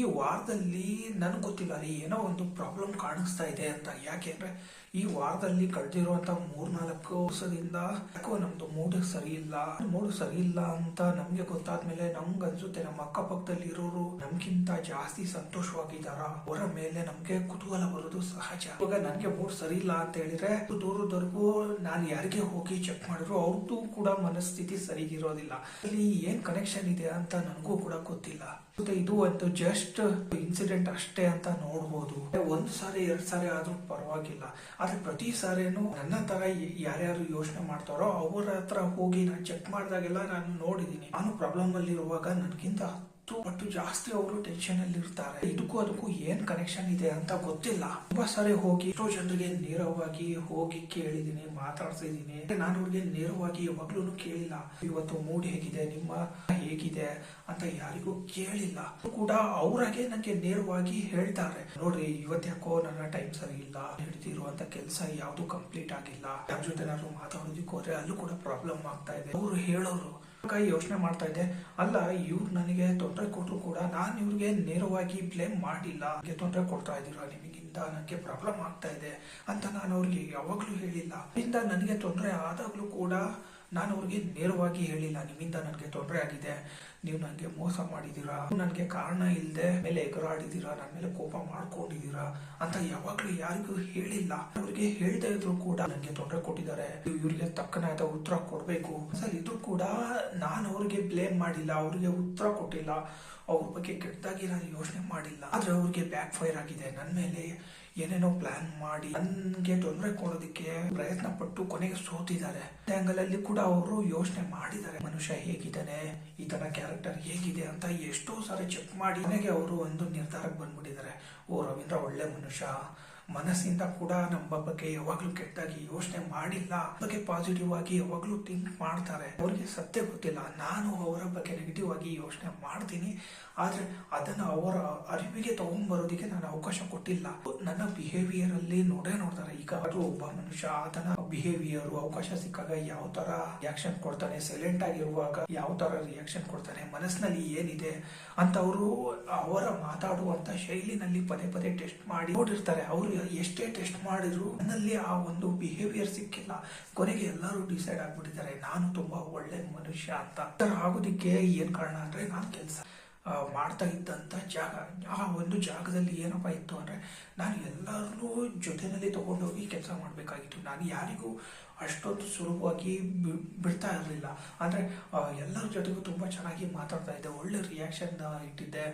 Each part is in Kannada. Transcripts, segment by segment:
ಈ ವಾರದಲ್ಲಿ ನನಗೆ ಗೊತ್ತಿಲ್ಲ ರೀ, ಏನೋ ಒಂದು ಪ್ರಾಬ್ಲಮ್ ಕಾಣಿಸ್ತಾ ಇದೆ ಅಂತ. ಯಾಕೆಂದ್ರೆ ಈ ವಾರದಲ್ಲಿ ಕಳೆದಿರುವಂತ 3-4 ವರ್ಷದಿಂದ ಯಾಕೋ ನಮ್ದು ಮೂಡ್ ಸರಿ ಇಲ್ಲ ಅಂತ ನಮ್ಗೆ ಗೊತ್ತಾದ್ಮೇಲೆ ನಮ್ಗೆ ಅನ್ಸುತ್ತೆ ನಮ್ಮ ಅಕ್ಕಪಕ್ಕದಲ್ಲಿ ಇರೋರು ನಮ್ಗಿಂತ ಜಾಸ್ತಿ ಸಂತೋಷವಾಗಿದ್ದಾರ, ಅವರ ಮೇಲೆ ನಮ್ಗೆ ಕುತೂಹಲ ಬರೋದು ಸಹಜ. ಇವಾಗ ನನ್ಗೆ ಮೂಡ್ ಸರಿ ಇಲ್ಲ ಅಂತ ಹೇಳಿದ್ರೆ ದೂರದವರೆಗೂ ನಾನು ಯಾರಿಗೆ ಹೋಗಿ ಚೆಕ್ ಮಾಡಿದ್ರು ಅವ್ರದ್ದು ಕೂಡ ಮನಸ್ಥಿತಿ ಸರಿಗಿರೋದಿಲ್ಲ. ಅಲ್ಲಿ ಏನ್ ಕನೆಕ್ಷನ್ ಇದೆ ಅಂತ ನನಗೂ ಕೂಡ ಗೊತ್ತಿಲ್ಲ. ಇದು ಒಂದು ಜಸ್ಟ್ ಇನ್ಸಿಡೆಂಟ್ ಅಷ್ಟೇ ಅಂತ ನೋಡ್ಬೋದು. 1 ಸಾರಿ 2 ಸಾರಿ ಆದ್ರೂ ಪರವಾಗಿಲ್ಲ, ಆದ್ರೆ ಪ್ರತಿ ಸಾರಿನೂ ನನ್ನ ತರ ಯಾರ್ಯಾರು ಯೋಚನೆ ಮಾಡ್ತಾರೋ ಅವರ ಹತ್ರ ಹೋಗಿ ನಾನು ಚೆಕ್ ಮಾಡಿದಾಗೆಲ್ಲ ನಾನು ನೋಡಿದೀನಿ. ನಾನು ಪ್ರಾಬ್ಲಮ್ ಅಲ್ಲಿ ಇರುವಾಗ ನನ್ಗಿಂತ 10 ಪಟ್ಟು ಜಾಸ್ತಿ ಅವರು ಟೆನ್ಷನ್ ಅಲ್ಲಿ ಇರ್ತಾರೆ. ಅದಕ್ಕೂ ಏನ್ ಕನೆಕ್ಷನ್ ಇದೆ ಅಂತ ಗೊತ್ತಿಲ್ಲ. ತುಂಬಾ ಸಾರಿ ಹೋಗಿ ಎಷ್ಟೋ ಜನರಿಗೆ ನೇರವಾಗಿ ಹೋಗಿ ಕೇಳಿದೀನಿ, ಮಾತಾಡ್ಸಿದೀನಿ. ನಾನು ಅವ್ರಿಗೆ ನೇರವಾಗಿ ಯಾವಾಗ್ಲೂ ಕೇಳಿಲ್ಲ ಇವತ್ತು ಮೂಡ್ ಹೇಗಿದೆ, ನಿಮ್ಮ ಹೇಗಿದೆ ಅಂತ ಯಾರಿಗೂ ಕೇಳಿಲ್ಲ. ಕೂಡ ಅವರಾಗೆ ನಂಗೆ ನೇರವಾಗಿ ಹೇಳ್ತಾರೆ, ನೋಡ್ರಿ ಇವತ್ತ್ಯಾಕೋ ನನ್ನ ಟೈಮ್ ಸರಿ ಇಲ್ಲ, ಹಿಡಿದಿರುವಂತ ಕೆಲಸ ಯಾವ್ದು ಕಂಪ್ಲೀಟ್ ಆಗಿಲ್ಲ, ಯಾರ ಜೊತೆ ನಾನು ಮಾತಾಡೋದಿಕ್ಕೆ ಹೋದ್ರೆ ಅಲ್ಲೂ ಕೂಡ ಪ್ರಾಬ್ಲಮ್ ಆಗ್ತಾ ಇದೆ. ಅವರು ಹೇಳೋರು ಯೋಚನೆ ಮಾಡ್ತಾ ಇದ್ದೆ, ಅಲ್ಲ ಇವ್ರು ನನಗೆ ತೊಂದರೆ ಕೊಟ್ಟರು ಕೂಡ ನಾನು ಇವ್ರಿಗೆ ನೇರವಾಗಿ ಬ್ಲೇಮ್ ಮಾಡಿಲ್ಲ. ತೊಂದರೆ ಕೊಡ್ತಾ ಇದ್ದೀರಾ, ನಿಮಗಿಂತ ನನಗೆ ಪ್ರಾಬ್ಲಮ್ ಆಗ್ತಾ ಇದೆ ಅಂತ ನಾನು ಅವ್ರಿಗೆ ಯಾವಾಗ್ಲೂ ಹೇಳಿಲ್ಲ. ಇದರಿಂದ ನನಗೆ ತೊಂದರೆ ಆದಾಗ್ಲೂ ಕೂಡ ನಾನು ಅವ್ರಿಗೆ ನೇರವಾಗಿ ಹೇಳಿಲ್ಲ, ನಿಮ್ಮಿಂದ ನನಗೆ ತೊಂದರೆ ಆಗಿದೆ, ನೀವು ನನಗೆ ಮೋಸ ಮಾಡಿದೀರಾ, ನನಗೆ ಕಾರಣ ಇಲ್ಲದೆ ಮೇಲೆ ಎಗರಾಡಿದೀರಾ, ನನ್ನ ಮೇಲೆ ಕೋಪ ಮಾಡ್ಕೊಂಡಿದೀರಾ ಅಂತ ಯಾವಾಗ್ಲೂ ಯಾರಿಗೂ ಹೇಳಿಲ್ಲ. ಅವ್ರಿಗೆ ಹೇಳ್ತಾ ಇದ್ರು ಕೂಡ ನನಗೆ ತೊಂದರೆ ಕೊಟ್ಟಿದ್ದಾರೆ, ಇವ್ರಿಗೆ ತಕ್ಕನಾದ ಉತ್ತರ ಕೊಡ್ಬೇಕು. ಇದು ಕೂಡ ನಾನು ಅವ್ರಿಗೆ ಬ್ಲೇಮ್ ಮಾಡಿಲ್ಲ, ಅವ್ರಿಗೆ ಉತ್ತರ ಕೊಟ್ಟಿಲ್ಲ, ಅವ್ರ ಬಗ್ಗೆ ಕೆಟ್ಟದಾಗಿ ನಾನು ಯೋಚನೆ ಮಾಡಿಲ್ಲ. ಆದ್ರೆ ಅವ್ರಿಗೆ ಬ್ಯಾಕ್ ಫೈರ್ ಆಗಿದೆ. ನನ್ನ ಮೇಲೆ ಏನೇನೋ ಪ್ಲಾನ್ ಮಾಡಿ ನನ್ಗೆ ತೊಂದರೆ ಕೊಡೋದಕ್ಕೆ ಪ್ರಯತ್ನ ಪಟ್ಟು ಕೊನೆಗೆ ಸೋತಿದ್ದಾರೆ. ಆಂಗಲ್ ಅಲ್ಲಿ ಕೂಡ ಅವರು ಯೋಚನೆ ಮಾಡಿದ್ದಾರೆ, ಮನುಷ್ಯ ಹೇಗಿದ್ದಾನೆ, ಈತನ ಕ್ಯಾರೆಕ್ಟರ್ ಹೇಗಿದೆ ಅಂತ ಎಷ್ಟೋ ಸಾರಿ ಚೆಕ್ ಮಾಡಿ ಕೊನೆಗೆ ಅವರು ಒಂದು ನಿರ್ಧಾರಕ್ಕೆ ಬಂದ್ಬಿಟ್ಟಿದ್ದಾರೆ. ಓ ರವೀಂದ್ರ ಒಳ್ಳೆ ಮನುಷ್ಯ, ಮನಸ್ಸಿಂದ ಕೂಡ ನಮ್ಮ ಬಗ್ಗೆ ಯಾವಾಗ್ಲೂ ಕೆಟ್ಟದಾಗಿ ಯೋಚನೆ ಮಾಡಿಲ್ಲ, ಬಗ್ಗೆ ಪಾಸಿಟಿವ್ ಆಗಿ ಯಾವಾಗ್ಲೂ ಥಿಂಕ್ ಮಾಡ್ತಾರೆ. ಅವ್ರಿಗೆ ಸತ್ಯ ಗೊತ್ತಿಲ್ಲ, ನಾನು ಅವರ ಬಗ್ಗೆ ನೆಗೆಟಿವ್ ಆಗಿ ಯೋಚನೆ ಮಾಡ್ತೀನಿ, ಆದ್ರೆ ಅದನ್ನ ಅವರ ಅರಿವಿಗೆ ತಗೊಂಡ್ಬರೋದಕ್ಕೆ ನಾನು ಅವಕಾಶ ಕೊಟ್ಟಿಲ್ಲ. ನನ್ನ ಬಿಹೇವಿಯರ್ ಅಲ್ಲಿ ನೋಡ್ತಾರೆ. ಈಗ ಅದು ಒಬ್ಬ ಮನುಷ್ಯ, ಆತನ ಬಿಹೇವಿಯರ್ ಅವಕಾಶ ಸಿಕ್ಕಾಗ ಯಾವ ತರ ರಿಯಾಕ್ಷನ್ ಕೊಡ್ತಾನೆ, ಸೈಲೆಂಟ್ ಆಗಿರುವಾಗ ಯಾವ ತರ ರಿಯಾಕ್ಷನ್ ಕೊಡ್ತಾನೆ, ಮನಸ್ಸಿನಲ್ಲಿ ಏನಿದೆ ಅಂತ ಅವರು ಅವರ ಮಾತಾಡುವಂತ ಶೈಲಿನಲ್ಲಿ ಪದೇ ಪದೇ ಟೆಸ್ಟ್ ಮಾಡಿ ನೋಡಿರ್ತಾರೆ. ಅವರು ಎಷ್ಟೇ ಟೆಸ್ಟ್ ಮಾಡಿದ್ರು ನನ್ನಲ್ಲಿ ಆ ಒಂದು ಬಿಹೇವಿಯರ್ ಸಿಕ್ಕಿಲ್ಲ. ಕೊನೆಗೆ ಎಲ್ಲರೂ ಡಿಸೈಡ್ ಆಗ್ಬಿಟ್ಟಿದ್ದಾರೆ ನಾನು ತುಂಬಾ ಒಳ್ಳೆ ಮನುಷ್ಯ ಅಂತ. ಆಗೋದಿಕ್ಕೆ ಏನ್ ಕಾರಣ ಅಂದ್ರೆ ನಾನು ಕೆಲಸ ಮಾಡ್ತಾ ಇದ್ದಂತ ಜಾಗ, ಆ ಒಂದು ಜಾಗದಲ್ಲಿ ಏನಪ್ಪಾ ಇತ್ತು ಅಂದ್ರೆ ನಾನು ಎಲ್ಲರೂ ಜೊತೆನಲ್ಲಿ ತಗೊಂಡೋಗಿ ಕೆಲಸ ಮಾಡ್ಬೇಕಾಗಿತ್ತು. ನಾನು ಯಾರಿಗೂ ಅಷ್ಟೊಂದು ಸುಲಭವಾಗಿ ಬಿಡ್ತಾ ಇರಲಿಲ್ಲ. ಅಂದ್ರೆ ಎಲ್ಲರ ಜೊತೆಗೂ ತುಂಬಾ ಚೆನ್ನಾಗಿ ಮಾತಾಡ್ತಾ ಇದ್ದೆ, ಒಳ್ಳೆ ರಿಯಾಕ್ಷನ್ ಇಟ್ಟಿದ್ದೆ,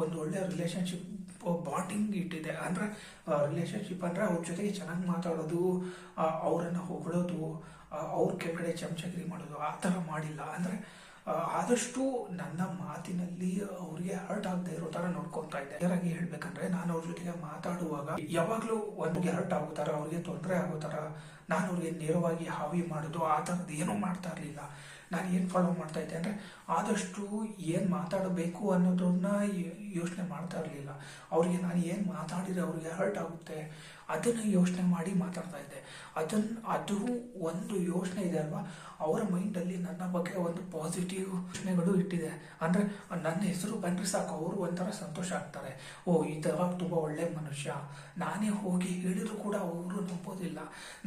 ಒಂದು ಒಳ್ಳೆ ರಿಲೇಶನ್ಶಿಪ್ ಬಾಂಡಿಂಗ್ ಇಟ್ಟಿದೆ. ಅಂದ್ರೆ ರಿಲೇಶನ್ಶಿಪ್ ಅಂದ್ರೆ ಅವ್ರ ಜೊತೆಗೆ ಚೆನ್ನಾಗಿ ಮಾತಾಡೋದು, ಅವರನ್ನ ಹೊಗಳೋದು, ಅವ್ರ ಕೆಳಗಡೆ ಚಮಚಗಿರಿ ಮಾಡೋದು ಆ ತರ ಮಾಡಿಲ್ಲ. ಅಂದ್ರೆ ಆದಷ್ಟು ನನ್ನ ಮಾತಿನಲ್ಲಿ ಅವ್ರಿಗೆ ಹರ್ಟ್ ಆಗದೆ ಇರೋ ತರ ನೋಡ್ಕೊಂತಾ ಇದ್ದೆ. ಯಾರಾಗಿ ಹೇಳ್ಬೇಕಂದ್ರೆ ನಾನು ಅವ್ರ ಜೊತೆಗೆ ಮಾತಾಡುವಾಗ ಯಾವಾಗ್ಲೂ ಒಂದಿಗೆ ಹರ್ಟ್ ಆಗೋತಾರ, ಅವ್ರಿಗೆ ತೊಂದರೆ ಆಗೋತಾರ ನಾನು ಅವ್ರಿಗೆ ನೇರವಾಗಿ ಹಾವಿ ಮಾಡೋದು ಆ ತರದ್ದು ಏನೂ ಮಾಡ್ತಾ ಇರ್ಲಿಲ್ಲ. ನಾನು ಏನ್ ಫಾಲೋ ಮಾಡ್ತಾ ಇದ್ದೆ ಅಂದ್ರೆ ಆದಷ್ಟು ಏನ್ ಮಾತಾಡಬೇಕು ಅನ್ನೋದನ್ನ ಯೋಚನೆ ಮಾಡ್ತಾ ಇರ್ಲಿಲ್ಲ. ಅವ್ರಿಗೆ ನಾನು ಏನ್ ಮಾತಾಡಿದ್ರೆ ಅವ್ರಿಗೆ ಹರ್ಟ್ ಆಗುತ್ತೆ ಅದನ್ನ ಯೋಚನೆ ಮಾಡಿ ಮಾತಾಡ್ತಾ ಇದ್ದೆ. ಅದು ಒಂದು ಯೋಚನೆ ಇದೆ ಅಲ್ವಾ, ಅವರ ಮೈಂಡ್ ಅಲ್ಲಿ ನನ್ನ ಬಗ್ಗೆ ಒಂದು ಪಾಸಿಟಿವ್ ಯೋಚನೆಗಳು ಇಟ್ಟಿದೆ. ಅಂದ್ರೆ ನನ್ನ ಹೆಸರು ಬಂದ್ರೆ ಸಾಕು ಅವರು ಒಂಥರ ಸಂತೋಷ ಆಗ್ತಾರೆ. ಓ ಈ ತರ ತುಂಬಾ ಒಳ್ಳೆ ಮನುಷ್ಯ, ನಾನೇ ಹೋಗಿ ಹೇಳಿದ್ರು ಕೂಡ ಅವರು ನಂಬೋದಿಲ್ಲ,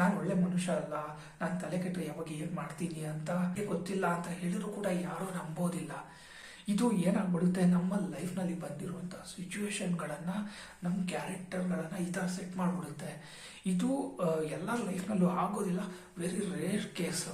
ನಾನು ಒಳ್ಳೆ ಮನುಷ್ಯ ಅಲ್ಲ, ನಾನು ತಲೆ ಕೆಟ್ಟರೆ ಯಾವಾಗ ಏನ್ ಮಾಡ್ತೀನಿ ಅಂತ ಗೊತ್ತಿಲ್ಲ ಅಂತ ಹೇಳಿದ್ರು ಕೂಡ ಯಾರು ನಂಬೋದಿಲ್ಲ. ಇದು ಏನಾಗ್ಬಿಡುತ್ತೆ, ನಮ್ಮ ಲೈಫ್ ನಲ್ಲಿ ಬಂದಿರುವಂತ ಸಿಚುವೇಶನ್ಗಳನ್ನ, ನಮ್ಮ ಕ್ಯಾರೆಕ್ಟರ್ಗಳನ್ನ ಈ ತರ ಸೆಟ್ ಮಾಡ್ಬಿಡುತ್ತೆ. ಇದು ಎಲ್ಲರ ಲೈಫ್ ನಲ್ಲೂ ಆಗೋದಿಲ್ಲ, ವೆರಿ ರೇರ್ ಕೇಸ್.